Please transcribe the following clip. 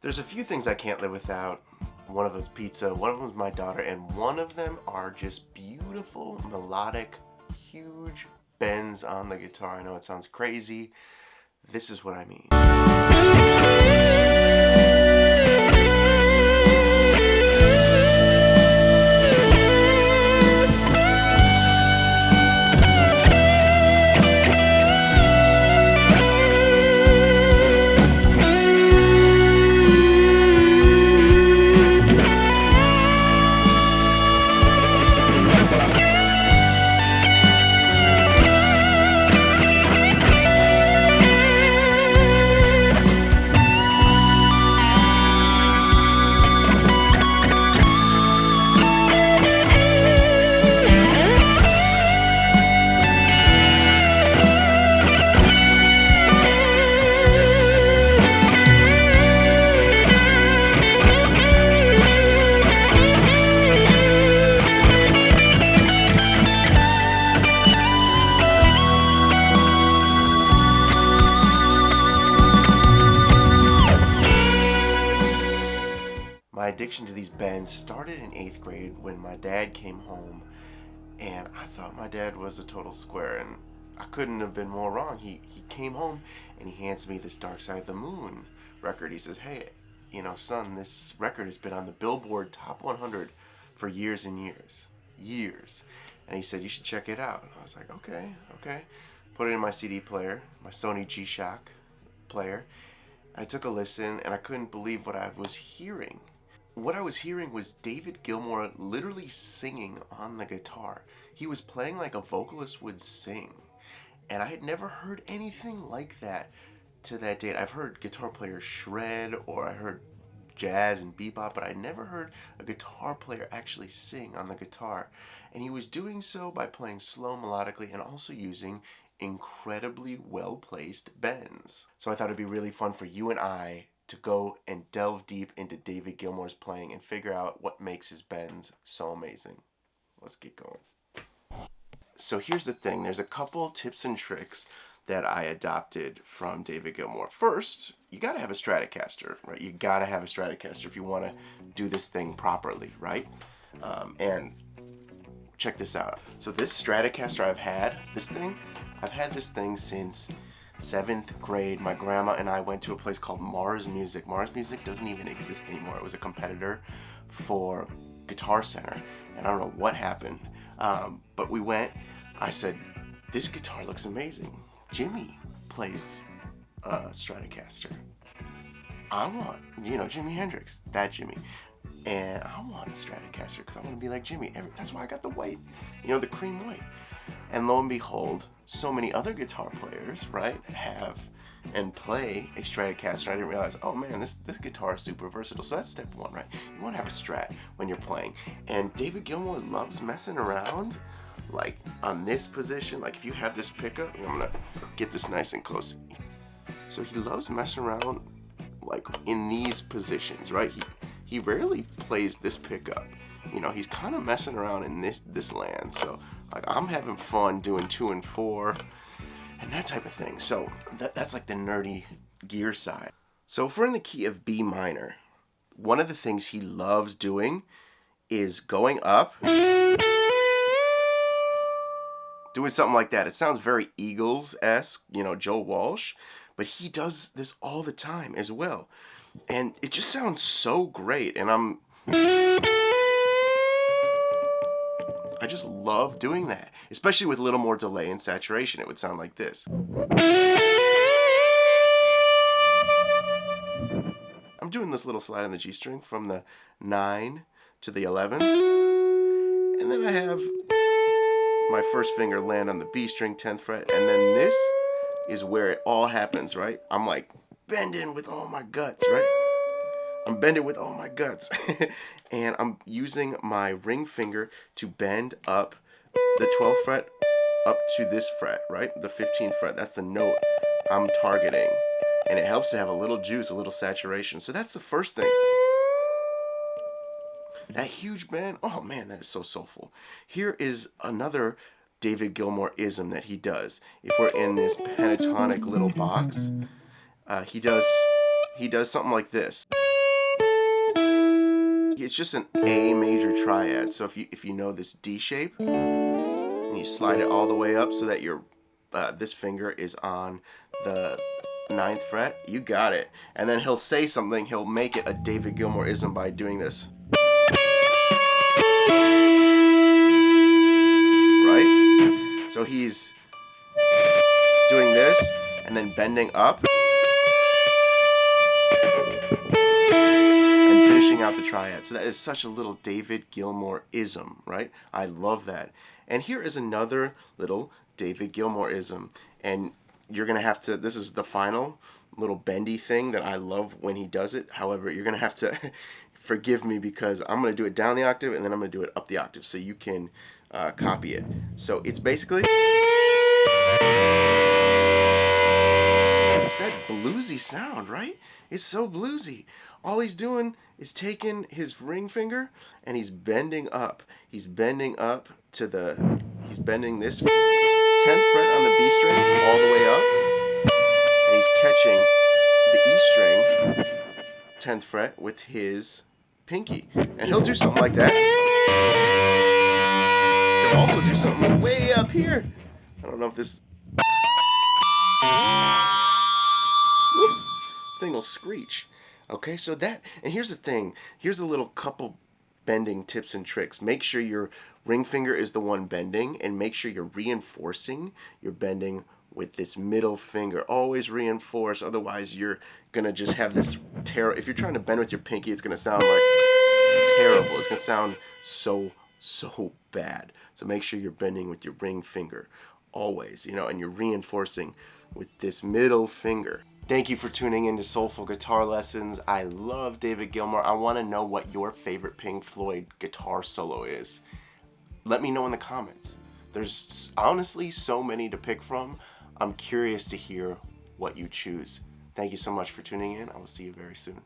There's a few things I can't live without. One of them is pizza, one of them is my daughter, and one of them are just beautiful, melodic, huge bends on the guitar. I know it sounds crazy. This is what I mean. My addiction to these bends started in 8th grade when my dad came home, and I thought my dad was a total square, and I couldn't have been more wrong. He came home and he hands me this Dark Side of the Moon record. He says, hey, you know, son, this record has been on the Billboard Top 100 for years and years. And he said, you should check it out. And I was like, okay. Put it in my CD player, my Sony G-Shock player. I took a listen, and I couldn't believe what I was hearing. What I was hearing was David Gilmour literally singing on the guitar. He was playing like a vocalist would sing. And I had never heard anything like that to that date. I've heard guitar players shred, or I heard jazz and bebop, but I never heard a guitar player actually sing on the guitar. And he was doing so by playing slow melodically and also using incredibly well-placed bends. So I thought it'd be really fun for you and I to go and delve deep into David Gilmour's playing and figure out what makes his bends so amazing. Let's get going. So here's the thing. There's a couple tips and tricks that I adopted from David Gilmour. First, you gotta have a Stratocaster, right? You gotta have a Stratocaster if you wanna do this thing properly, right? And check this out. So this Stratocaster I've had this thing since 7th grade. My grandma and I went to a place called Mars Music. Mars Music doesn't even exist anymore. It was a competitor for Guitar Center, and I don't know what happened, but we went. I said, this guitar looks amazing. Jimmy plays Stratocaster. I want, Jimi Hendrix, that Jimmy. And I want a Stratocaster because I want to be like Jimmy. That's why I got the white, the cream white. And lo and behold, so many other guitar players, right, have and play a Stratocaster. I didn't realize, oh man, this guitar is super versatile. So that's step one, right? You want to have a Strat when you're playing. And David Gilmour loves messing around, like on this position. Like if you have this pickup, I'm gonna get this nice and close. So he loves messing around like in these positions, right? He rarely plays this pickup. He's kind of messing around in this land. So like I'm having fun doing 2 and 4 and that type of thing. So that's like the nerdy gear side. So if we're in the key of B minor, one of the things he loves doing is going up, doing something like that. It sounds very Eagles-esque, Joe Walsh, but he does this all the time as well. And it just sounds so great, and I just love doing that, especially with a little more delay and saturation. It would sound like this. I'm doing this little slide on the G string from the 9 to the 11, and then I have my first finger land on the B string, 10th fret, and then this is where it all happens, right? I'm like bending with all my guts, right? I'm bending with all my guts. And I'm using my ring finger to bend up the 12th fret up to this fret, right? The 15th fret. That's the note I'm targeting. And it helps to have a little juice, a little saturation. So that's the first thing. That huge bend, oh man, that is so soulful. Here is another David Gilmour-ism that he does. If we're in this pentatonic little box, he does something like this. It's just an A major triad. So if you know this D shape, and you slide it all the way up so that your this finger is on the 9th fret, you got it. And then he'll say something, he'll make it a David Gilmour-ism by doing this. Right? So he's doing this and then bending up and finishing out the triad. So that is such a little David Gilmour-ism, right? I love that. And here is another little David Gilmour-ism. And you're going to have to, this is the final little bendy thing that I love when he does it. However, you're going to have to forgive me because I'm going to do it down the octave and then I'm going to do it up the octave so you can copy it. So it's basically, it's that bluesy sound, right? It's so bluesy. All he's doing is taking his ring finger and he's bending up. He's bending up to the, he's bending this 10th fret on the B string all the way up, and he's catching the E string 10th fret with his pinky. And he'll do something like that. He'll also do something way up here. I don't know if this thing will screech. Okay, so that, and here's the thing. Here's a little couple bending tips and tricks. Make sure your ring finger is the one bending, and make sure you're reinforcing your bending with this middle finger. Always reinforce, otherwise you're gonna just have this terrible, if you're trying to bend with your pinky, it's gonna sound like terrible. It's gonna sound so bad. So make sure you're bending with your ring finger always, you know, and you're reinforcing with this middle finger. Thank you for tuning in to Soulful Guitar Lessons. I love David Gilmour. I want to know what your favorite Pink Floyd guitar solo is. Let me know in the comments. There's honestly so many to pick from. I'm curious to hear what you choose. Thank you so much for tuning in. I will see you very soon.